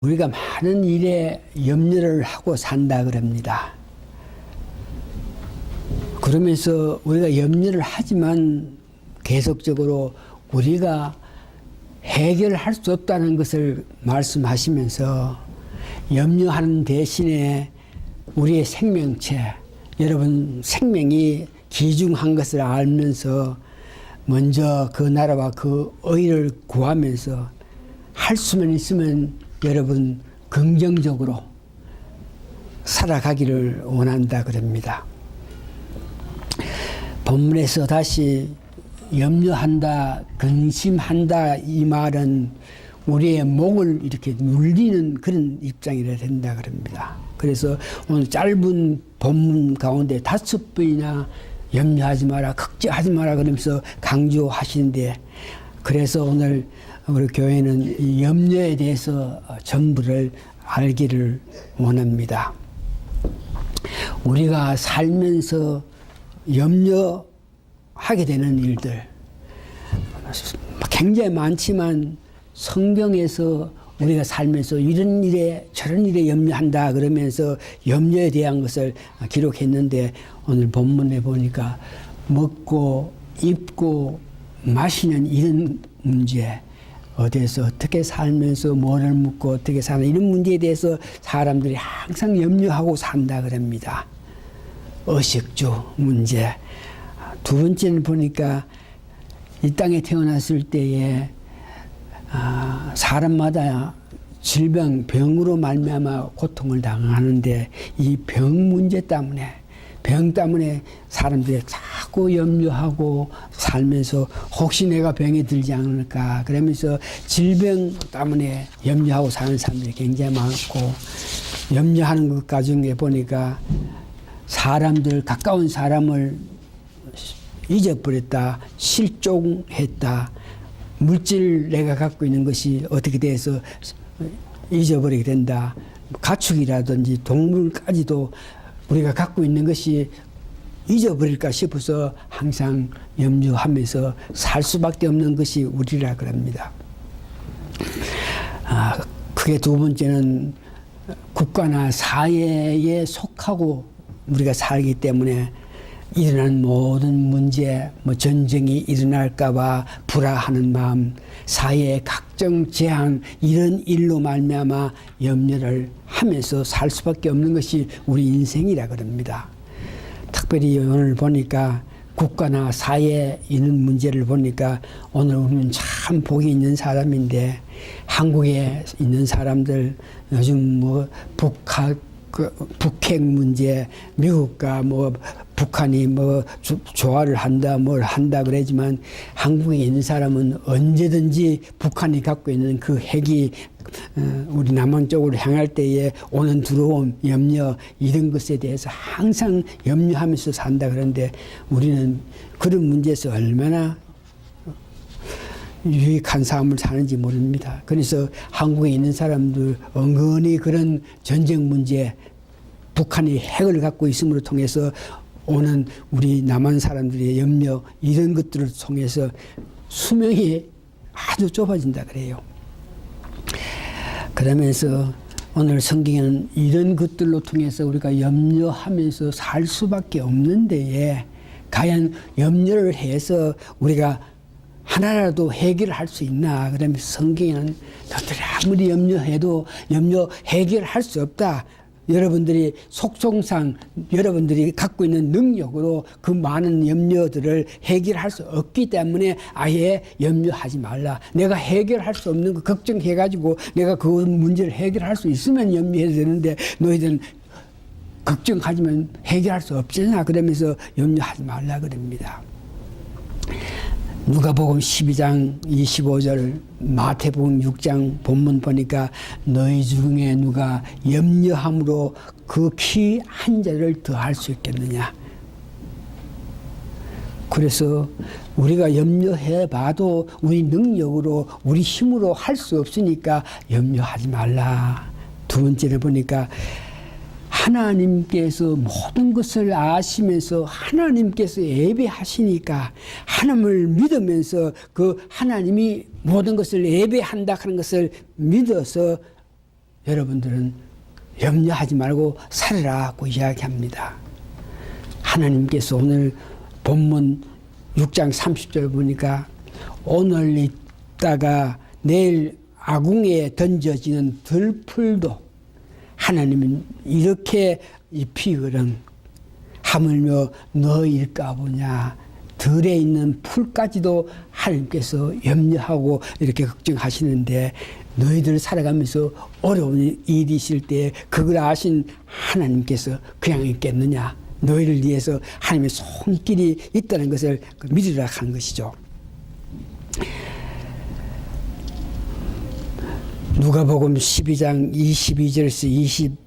우리가 많은 일에 염려를 하고 산다 그럽니다. 그러면서 우리가 염려를 하지만 계속적으로 우리가 해결할 수 없다는 것을 말씀하시면서 염려하는 대신에 우리의 생명체, 여러분 생명이 귀중한 것을 알면서 먼저 그 나라와 그 의를 구하면서 할 수만 있으면 여러분 긍정적으로 살아가기를 원한다 그럽니다. 본문에서 다시 염려한다, 근심한다 이 말은 우리의 목을 이렇게 눌리는 그런 입장이라 된다 그럽니다. 그래서 오늘 짧은 본문 가운데 5번이나 염려하지 마라, 걱정하지 마라 그러면서 강조하시는데, 그래서 오늘 우리 교회는 이 염려에 대해서 전부를 알기를 원합니다. 우리가 살면서 염려하게 되는 일들 굉장히 많지만 성경에서 우리가 살면서 이런 일에 저런 일에 염려한다 그러면서 염려에 대한 것을 기록했는데, 오늘 본문에 보니까 먹고 입고 마시는 이런 문제, 어디에서 어떻게 살면서 뭐를 먹고 어떻게 사는 이런 문제에 대해서 사람들이 항상 염려하고 산다 그럽니다. 의식주 문제. 두 번째는 보니까 이 땅에 태어났을 때에 사람마다 질병, 병으로 말미암아 고통을 당하는데 이 병 문제 때문에, 병 때문에 사람들이 자꾸 염려하고 살면서 혹시 내가 병에 들지 않을까 그러면서 질병 때문에 염려하고 사는 사람들이 굉장히 많고, 염려하는 것 가중에 보니까 사람들, 가까운 사람을 잊어버렸다, 실종했다, 물질 내가 갖고 있는 것이 어떻게 돼서 잊어버리게 된다, 가축이라든지 동물까지도 우리가 갖고 있는 것이 잊어버릴까 싶어서 항상 염려하면서 살 수밖에 없는 것이 우리라 그럽니다. 그게 두 번째는 국가나 사회에 속하고 우리가 살기 때문에 일어나는 모든 문제, 전쟁이 일어날까봐 불안하는 마음, 사회의 각종 재앙, 이런 일로 말미암아 염려를 하면서 살 수밖에 없는 것이 우리 인생이라 그럽니다. 특별히 오늘 보니까 국가나 사회에 있는 문제를 보니까 오늘 우리는 참 복이 있는 사람인데, 한국에 있는 사람들 요즘 북핵 문제, 미국과 북한이 조화를 한다, 뭘 한다 그러지만 한국에 있는 사람은 언제든지 북한이 갖고 있는 그 핵이 우리 남한 쪽으로 향할 때에 오는 두려움, 염려, 이런 것에 대해서 항상 염려하면서 산다. 그런데 우리는 그런 문제에서 얼마나 유익한 삶을 사는지 모릅니다. 그래서 한국에 있는 사람들 은근히 그런 전쟁 문제, 북한이 핵을 갖고 있음으로 통해서 오는 우리 남한 사람들의 염려, 이런 것들을 통해서 수명이 아주 좁아진다 그래요. 그러면서 오늘 성경에는 이런 것들로 통해서 우리가 염려하면서 살 수밖에 없는데, 과연 염려를 해서 우리가 하나라도 해결할 수 있나? 그러면서 성경에는 너희들이 아무리 염려해도 해결할 수 없다. 여러분들이 속성상 여러분들이 갖고 있는 능력으로 그 많은 염려들을 해결할 수 없기 때문에 아예 염려하지 말라. 내가 해결할 수 없는 거 걱정해가지고 내가 그 문제를 해결할 수 있으면 염려해야 되는데 너희들은 걱정하지만 해결할 수 없잖아. 그러면서 염려하지 말라 그럽니다. 누가복음 12장 25절, 마태복음 6장 본문 보니까 너희 중에 누가 염려함으로 그 키 한 자를 더할 수 있겠느냐. 그래서 우리가 염려해 봐도 우리 능력으로 우리 힘으로 할 수 없으니까 염려하지 말라. 두 번째를 보니까 하나님께서 모든 것을 아시면서 하나님께서 예배하시니까 하나님을 믿으면서 그 하나님이 모든 것을 예배한다 하는 것을 믿어서 여러분들은 염려하지 말고 살으라고 이야기합니다. 하나님께서 오늘 본문 6장 30절 보니까 오늘 있다가 내일 아궁이에 던져지는 들풀도 하나님은 이렇게 입히거든 하물며 너일까 보냐. 들에 있는 풀까지도 하나님께서 염려하고 이렇게 걱정하시는데 너희들 살아가면서 어려운 일이 있을 때 그걸 아신 하나님께서 그냥 있겠느냐. 너희를 위해서 하나님의 손길이 있다는 것을 믿으라 하는 것이죠. 누가복음 12장 22절에서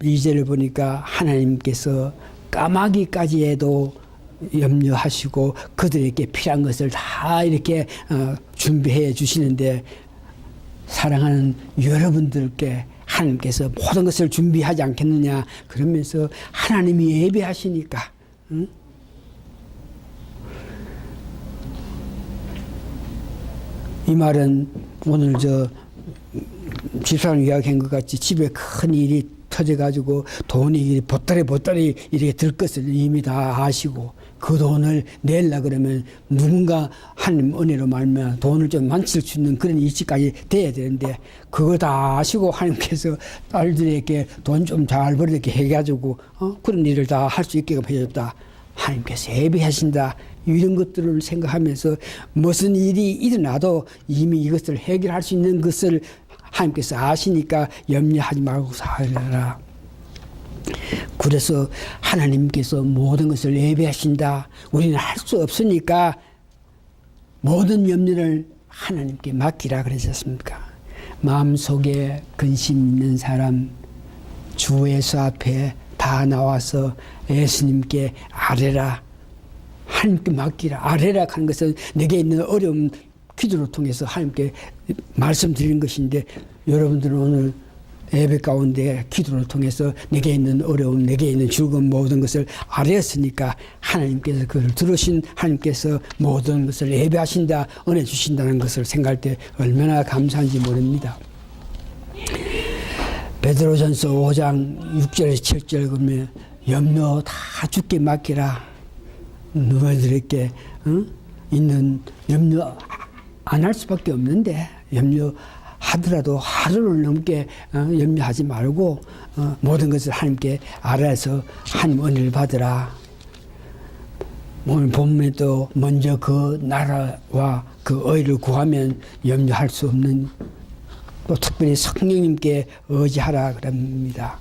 22절을 보니까 하나님께서 까마귀까지 해도 염려하시고 그들에게 필요한 것을 다 이렇게 준비해 주시는데 사랑하는 여러분들께 하나님께서 모든 것을 준비하지 않겠느냐 그러면서 하나님이 예배하시니까 응? 이 말은 오늘 집사람 이야기한 것 같이 집에 큰 일이 터져가지고 돈이 보따리 이렇게 들 것을 이미 다 아시고 그 돈을 내려 그러면 누군가 하나님 은혜로 말면 돈을 좀 만칠 수 있는 그런 위치까지 돼야 되는데 그거 다 아시고 하나님께서 딸들에게 돈 좀 잘 벌게 해가지고 그런 일을 다 할 수 있게 해줬다. 하나님께서 예배하신다. 이런 것들을 생각하면서 무슨 일이 일어나도 이미 이것을 해결할 수 있는 것을 하나님께서 아시니까 염려하지 말고 살아라. 그래서 하나님께서 모든 것을 예배하신다. 우리는 할 수 없으니까 모든 염려를 하나님께 맡기라 그러셨습니까? 마음속에 근심 있는 사람 주 예수 앞에 다 나와서 예수님께 아뢰라. 하나님께 맡기라. 아뢰라 하는 것은 내게 있는 어려움 기도를 통해서 하나님께 말씀드리는 것인데 여러분들은 오늘 예배 가운데 기도를 통해서 내게 있는 어려움, 내게 있는 즐거움 모든 것을 아뢰었으니까 하나님께서 그걸 들으신 하나님께서 모든 것을 예배하신다, 은혜 주신다는 것을 생각할 때 얼마나 감사한지 모릅니다. 베드로전서 5장 6절에서 7절 보면 염려 다 주께 맡기라. 너희들에게 있는 염려 안 할 수밖에 없는데 염려하더라도 하루를 넘게 염려하지 말고 모든 것을 하나님께 알아서 하나님 은혜를 받으라. 오늘 본문에도 먼저 그 나라와 그 의를 구하면 염려할 수 없는 또 특별히 성령님께 의지하라 그럽니다.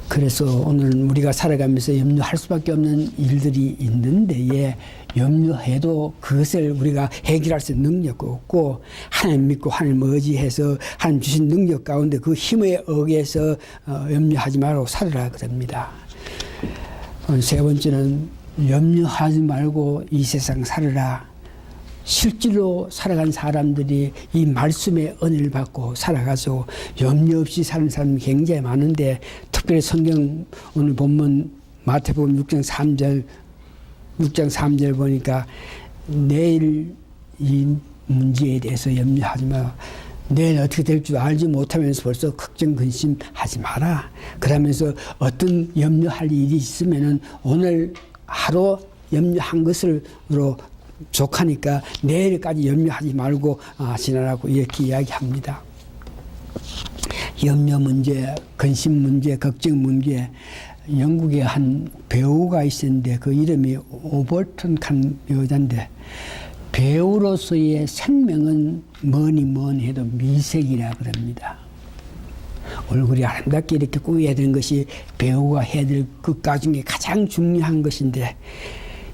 그래서 오늘 우리가 살아가면서 염려할 수밖에 없는 일들이 있는데 염려해도 그것을 우리가 해결할 수 있는 능력이 없고 하나님 믿고 하나님 의지해서 하나님 주신 능력 가운데 그 힘에 의해서 염려하지 말고 살아라 그럽니다. 세 번째는 염려하지 말고 이 세상 살아라. 실제로 살아간 사람들이 이 말씀의 은혜를 받고 살아가서 염려 없이 사는 사람이 굉장히 많은데 특별히 성경 오늘 본문 마태복음 6장 3절 보니까 내일 이 문제에 대해서 염려하지 마. 내일 어떻게 될 줄 알지 못하면서 벌써 걱정 근심하지 마라. 그러면서 어떤 염려할 일이 있으면은 오늘 하루 염려한 것으로 족하니까 내일까지 염려하지 말고 지나라고 이렇게 이야기합니다. 염려 문제, 근심 문제, 걱정 문제. 영국에 한 배우가 있었는데 그 이름이 오버턴 칸 여자인데 배우로서의 생명은 뭐니 해도 미색이라 그럽니다. 얼굴이 아름답게 이렇게 꾸며야 되는 것이 배우가 해야 될 것 중에 가장 중요한 것인데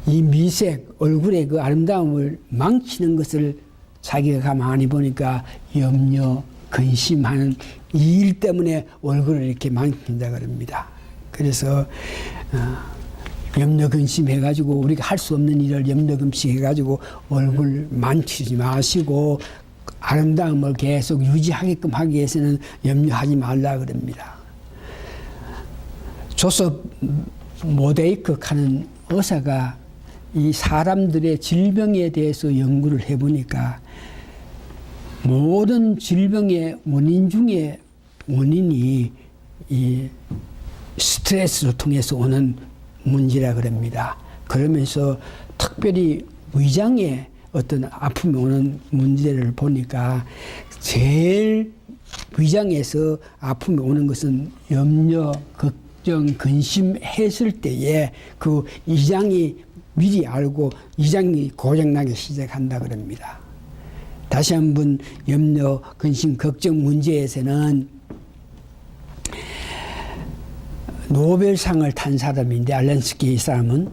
이 미색, 얼굴의 그 아름다움을 망치는 것을 자기가 가만히 보니까 염려, 근심하는 이 일 때문에 얼굴을 이렇게 망친다 그럽니다. 그래서 염려 근심해가지고 우리가 할 수 없는 일을 염려 근심해가지고 얼굴 만지지 마시고 아름다움을 계속 유지하게끔 하기 위해서는 염려하지 말라 그럽니다. 조셉 모데이크 하는 의사가 이 사람들의 질병에 대해서 연구를 해보니까 모든 질병의 원인 중에 원인이 이 스트레스를 통해서 오는 문제라 그럽니다. 그러면서 특별히 위장에 어떤 아픔이 오는 문제를 보니까 제일 위장에서 아픔이 오는 것은 염려, 걱정, 근심했을 때에 그 이장이 미리 알고 이장이 고장나기 시작한다 그럽니다. 다시 한번 염려, 근심, 걱정 문제에서는 노벨상을 탄 사람인데 알렌스키 이 사람은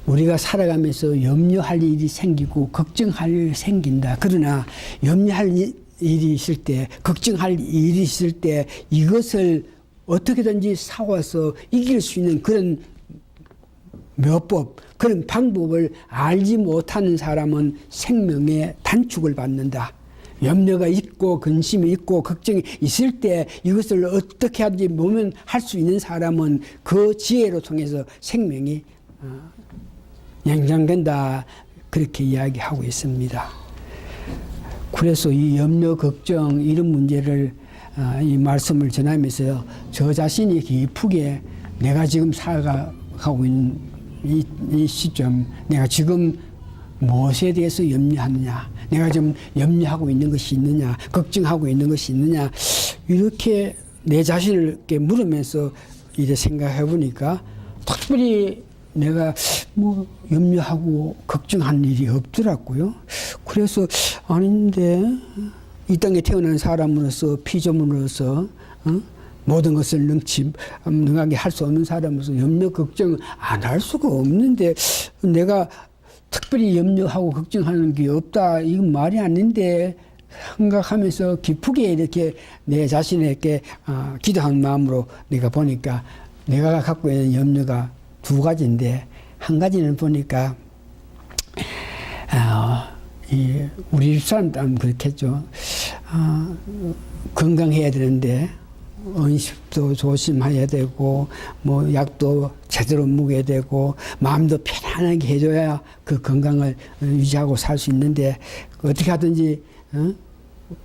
우리가 살아가면서 염려할 일이 생기고 걱정할 일이 생긴다. 그러나 염려할 일이 있을 때, 걱정할 일이 있을 때 이것을 어떻게든지 싸워서 이길 수 있는 그런 묘법, 그런 방법을 알지 못하는 사람은 생명의 단축을 받는다. 염려가 있고 근심이 있고 걱정이 있을 때 이것을 어떻게 하든지 모면할 수 있는 사람은 그 지혜로 통해서 생명이 연장된다. 그렇게 이야기하고 있습니다. 그래서 이 염려, 걱정 이런 문제를 이 말씀을 전하면서 저 자신이 깊게 내가 지금 살아가고 있는 이 시점, 내가 지금 무엇에 대해서 염려하느냐, 내가 좀 염려하고 있는 것이 있느냐, 걱정하고 있는 것이 있느냐, 이렇게 내 자신을 이렇게 물으면서 이래 생각해 보니까 특별히 내가 뭐 염려하고 걱정한 일이 없더라고요. 그래서 아닌데 이 땅에 태어난 사람으로서 피조물로서 모든 것을 능하게 할 수 없는 사람으로서 염려 걱정 안 할 수가 없는데 내가 특별히 염려하고 걱정하는 게 없다. 이건 말이 아닌데 생각하면서 깊게 이렇게 내 자신에게 기도한 마음으로 내가 보니까 내가 갖고 있는 염려가 두 가지인데 한 가지는 보니까 우리 집사람도 그렇겠죠. 건강해야 되는데 음식도 조심해야 되고 뭐 약도 제대로 먹어야 되고 마음도 편안하게 해줘야 그 건강을 유지하고 살 수 있는데 어떻게 하든지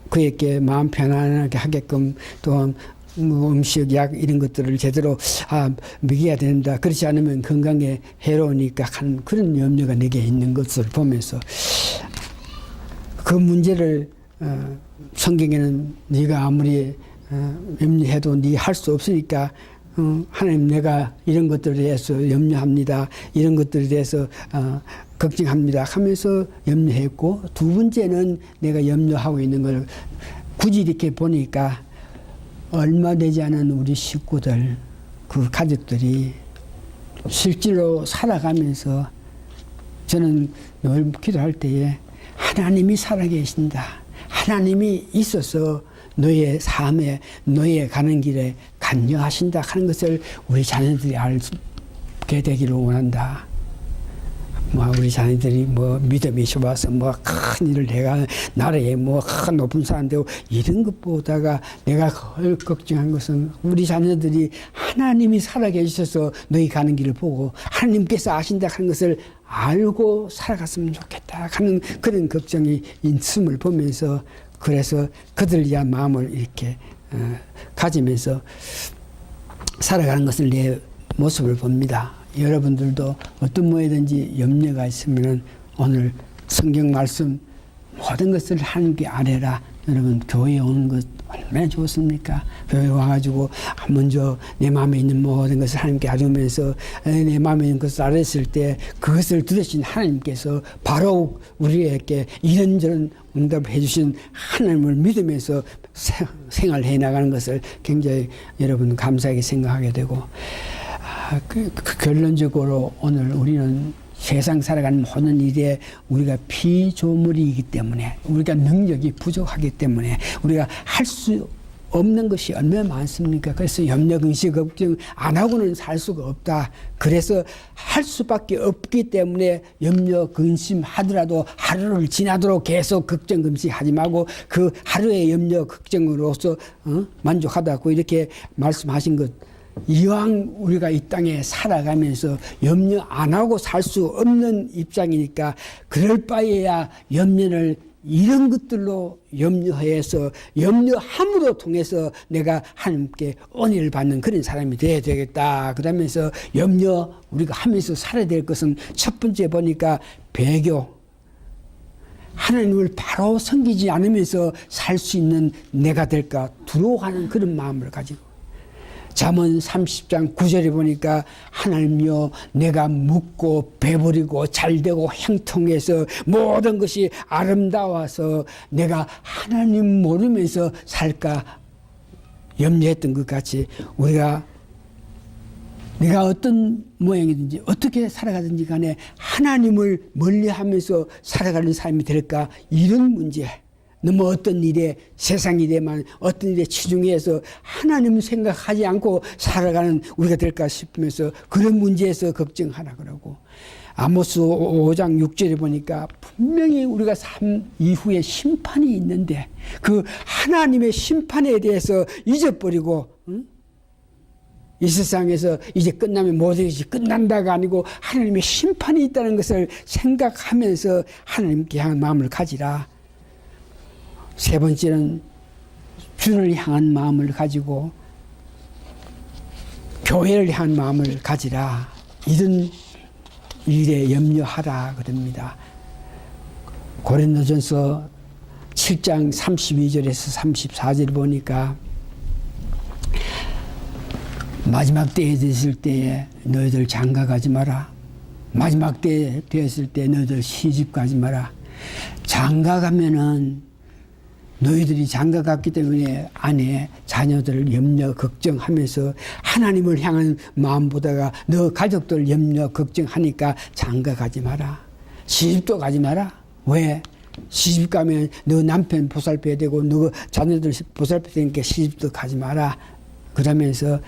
그에게 마음 편안하게 하게끔 또 뭐 음식, 약 이런 것들을 제대로 먹여야 된다. 그렇지 않으면 건강에 해로우니까 한 그런 염려가 내게 있는 것을 보면서 그 문제를 성경에는 네가 아무리 염려해도 네 할 수 없으니까 하나님 내가 이런 것들에 대해서 염려합니다. 이런 것들에 대해서 걱정합니다 하면서 염려했고 두 번째는 내가 염려하고 있는 걸 굳이 이렇게 보니까 얼마 되지 않은 우리 식구들, 그 가족들이 실제로 살아가면서 저는 늘 기도할 때에 하나님이 살아계신다. 하나님이 있어서 너의 삶에, 너의 가는 길에 간여하신다 하는 것을 우리 자녀들이 알게 되기를 원한다. 뭐 우리 자녀들이 뭐 믿음이 좋아서 뭐 큰 일을 해가 나라에 뭐 큰 높은 사람 되고 이런 것보다가 내가 덜 걱정한 것은 우리 자녀들이 하나님이 살아계셔서 너희 가는 길을 보고 하나님께서 아신다 하는 것을 알고 살아갔으면 좋겠다 하는 그런 걱정이 있음을 보면서 그래서 그들 위한 마음을 이렇게 가지면서 살아가는 것을 내 모습을 봅니다. 여러분들도 어떤 뭐든지 염려가 있으면 오늘 성경 말씀 모든 것을 하나님께 아뢰라. 여러분 교회에 오는 것 얼마나 좋습니까? 교회에 와가지고 먼저 내 마음에 있는 모든 것을 하나님께 아뢰면서 내 마음에 있는 것을 아뢰었을 때 그것을 들으신 하나님께서 바로 우리에게 이런저런 응답을 해주신 하나님을 믿으면서 생활해 나가는 것을 굉장히 여러분 감사하게 생각하게 되고 결론적으로 오늘 우리는 세상 살아가는 모든 일에 우리가 피조물이기 때문에 우리가 능력이 부족하기 때문에 우리가 할 수 없는 것이 얼마나 많습니까? 그래서 염려, 근심, 걱정 안 하고는 살 수가 없다. 그래서 할 수밖에 없기 때문에 염려, 근심 하더라도 하루를 지나도록 계속 걱정, 근심하지 말고 그 하루의 염려, 걱정으로서 만족하다고 이렇게 말씀하신 것. 이왕 우리가 이 땅에 살아가면서 염려 안 하고 살 수 없는 입장이니까 그럴 바에야 염려를 이런 것들로 염려해서 염려함으로 통해서 내가 하나님께 은혜를 받는 그런 사람이 되어야 되겠다. 그러면서 염려 우리가 하면서 살아야 될 것은 첫 번째 보니까 배교. 하나님을 바로 섬기지 않으면서 살 수 있는 내가 될까 두려워하는 그런 마음을 가지고 잠언 30장 9절에 보니까 하나님이여 내가 묻고 배부리고 잘되고 형통해서 모든 것이 아름다워서 내가 하나님 모르면서 살까 염려했던 것 같이 우리가 내가 어떤 모양이든지 어떻게 살아가든지 간에 하나님을 멀리하면서 살아가는 삶이 될까 이런 문제 너무 어떤 일에 세상 일에만 어떤 일에 치중해서 하나님 생각하지 않고 살아가는 우리가 될까 싶으면서 그런 문제에서 걱정하라 그러고 아모스 5장 6절에 보니까 분명히 우리가 삶 이후에 심판이 있는데 그 하나님의 심판에 대해서 잊어버리고 이 세상에서 이제 끝나면 모든 것이 끝난다가 아니고 하나님의 심판이 있다는 것을 생각하면서 하나님께 향한 마음을 가지라. 세 번째는 주를 향한 마음을 가지고 교회를 향한 마음을 가지라. 이런 일에 염려하라 그럽니다. 고린도전서 7장 32절에서 34절 보니까 마지막 때에 됐을 때에 너희들 장가가지 마라. 마지막 때에 되었을 때 너희들 시집가지 마라. 장가가면은 너희들이 장가갔기 때문에 아내, 자녀들을 염려, 걱정하면서 하나님을 향한 마음보다가 너 가족들 염려, 걱정하니까 장가가지 마라. 시집도 가지 마라. 왜? 시집 가면 너 남편 보살펴야 되고 너 자녀들 보살펴야 되니까 시집도 가지 마라. 그러면서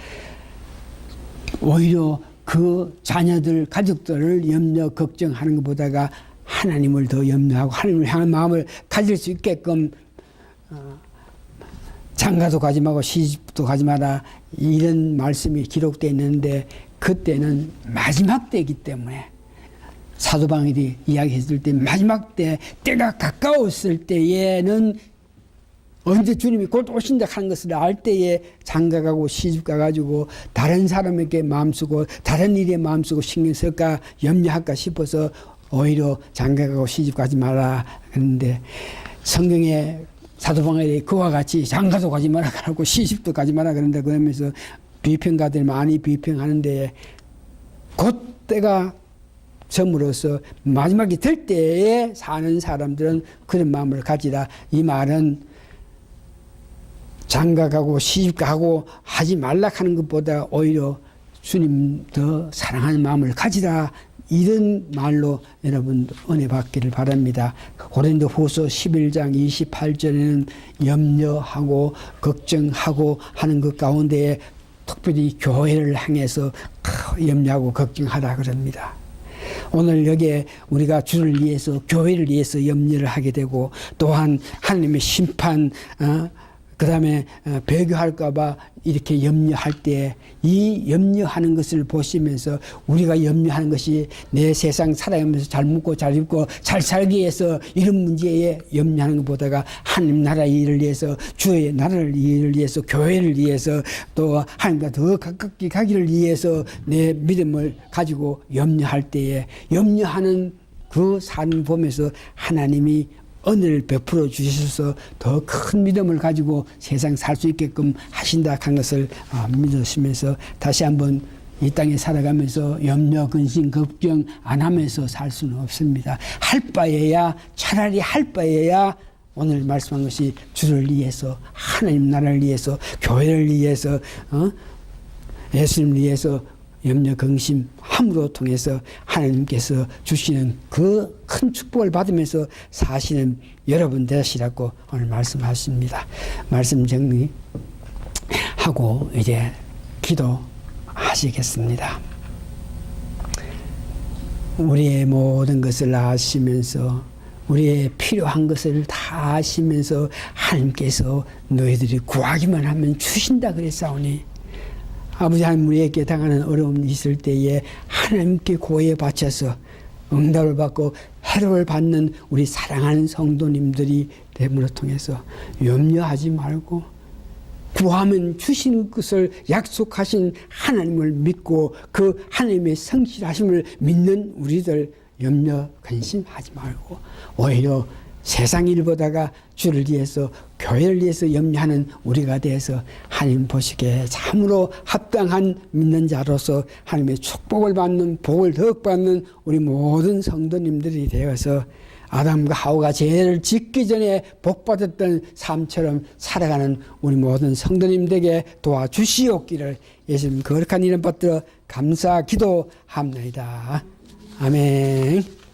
오히려 그 자녀들, 가족들을 염려, 걱정하는 것보다가 하나님을 더 염려하고 하나님을 향한 마음을 가질 수 있게끔 장가도 가지 말고 시집도 가지 마라 이런 말씀이 기록되어 있는데 그때는 마지막 때이기 때문에 사도 바울이 이야기했을 때 마지막 때가 가까웠을 때에는 언제 주님이 곧 오신다 하는 것을 알 때에 장가가고 시집가가지고 다른 사람에게 마음쓰고 다른 일에 마음쓰고 신경 쓸까 염려할까 싶어서 오히려 장가가고 시집가지 마라 그런데 성경에 사도 바울이 그와 같이 장가도 가지 마라 그러고 시집도 가지 마라 그런다 그러면서 비평가들 많이 비평하는데 곧 때가 점으로써 마지막이 될 때에 사는 사람들은 그런 마음을 가지라. 이 말은 장가가고 시집가고 하지 말라 하는 것보다 오히려 주님 더 사랑하는 마음을 가지라. 이런 말로 여러분 은혜 받기를 바랍니다. 고린도후서 11장 28절에는 염려하고 걱정하고 하는 것 가운데 특별히 교회를 향해서 염려하고 걱정하라 그럽니다. 오늘 여기에 우리가 주를 위해서 교회를 위해서 염려를 하게 되고 또한 하나님의 심판 그 다음에 배교할까 봐 이렇게 염려할 때 이 염려하는 것을 보시면서 우리가 염려하는 것이 내 세상 살아가면서 잘 먹고 잘 입고 잘 살기 위해서 이런 문제에 염려하는 것보다가 하나님 나라 일을 위해서 주의 나라를 일을 위해서 교회를 위해서 또 하나님과 더 가깝게 가기를 위해서 내 믿음을 가지고 염려할 때에 염려하는 그 삶을 보면서 하나님이 은혜를 베풀어 주셔서 더 큰 믿음을 가지고 세상 살 수 있게끔 하신다 한 것을 믿으시면서 다시 한번 이 땅에 살아가면서 염려, 근심, 걱정 안 하면서 살 수는 없습니다. 할 바에야 차라리 할 바에야 오늘 말씀한 것이 주를 위해서 하나님 나라를 위해서 교회를 위해서 예수님을 위해서 염려, 근심, 함으로 통해서 하나님께서 주시는 그 큰 축복을 받으면서 사시는 여러분 되시라고 오늘 말씀하십니다. 말씀 정리하고 이제 기도하시겠습니다. 우리의 모든 것을 아시면서 우리의 필요한 것을 다 아시면서 하나님께서 너희들이 구하기만 하면 주신다 그랬사오니 아버지 하나님 우리에게 당하는 어려움이 있을 때에 하나님께 고해 바쳐서 응답을 받고 해로를 받는 우리 사랑하는 성도님들이 됨으로 통해서 염려하지 말고 구하면 주신 것을 약속하신 하나님을 믿고 그 하나님의 성실하심을 믿는 우리들 염려 근심하지 말고 오히려 세상 일보다가 주를 위해서 교회를 위해서 염려하는 우리가 돼서 하나님 보시기에 참으로 합당한 믿는 자로서 하나님의 축복을 받는 복을 덕 받는 우리 모든 성도님들이 되어서 아담과 하와가 죄를 짓기 전에 복받았던 삶처럼 살아가는 우리 모든 성도님들에게 도와주시옵기를 예수님 거룩한 이름 받들어 감사 기도합니다. 아멘.